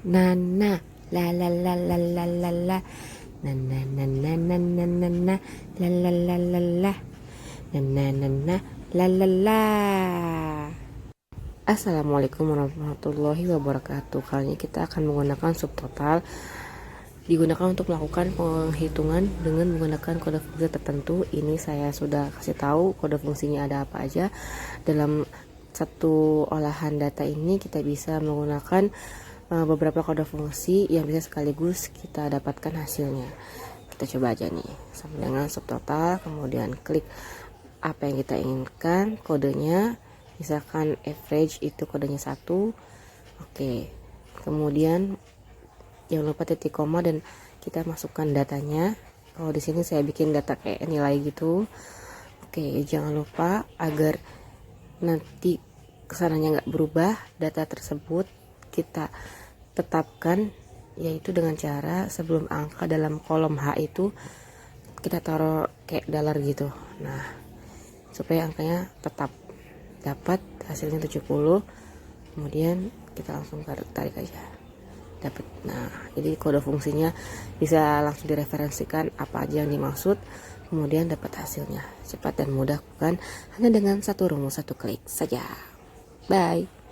nana, la la la la la la la, nana nana nana nana, la la la la la, nana nana la la la. Assalamualaikum warahmatullahi wabarakatuh. Kali ini kita akan menggunakan subtotal, digunakan untuk melakukan penghitungan dengan menggunakan kode fungsi tertentu. Ini saya sudah kasih tahu kode fungsinya ada apa aja. Dalam satu olahan data ini kita bisa menggunakan beberapa kode fungsi yang bisa sekaligus kita dapatkan hasilnya. Kita coba aja nih, sama dengan subtotal, kemudian klik apa yang kita inginkan kodenya. Misalkan average itu kodenya 1. Oke, kemudian jangan lupa titik koma dan kita masukkan datanya. Kalau di sini saya bikin data kayak nilai gitu. Oke, jangan lupa agar nanti kesananya nggak berubah, data tersebut kita tetapkan, yaitu dengan cara sebelum angka dalam kolom H itu kita taruh kayak $, gitu. Nah, supaya angkanya tetap dapat hasilnya 70, kemudian kita langsung tarik aja dapat. Nah, jadi kode fungsinya bisa langsung direferensikan apa aja yang dimaksud, kemudian dapat hasilnya cepat dan mudah, bukan hanya dengan satu rumus, satu klik saja. Bye.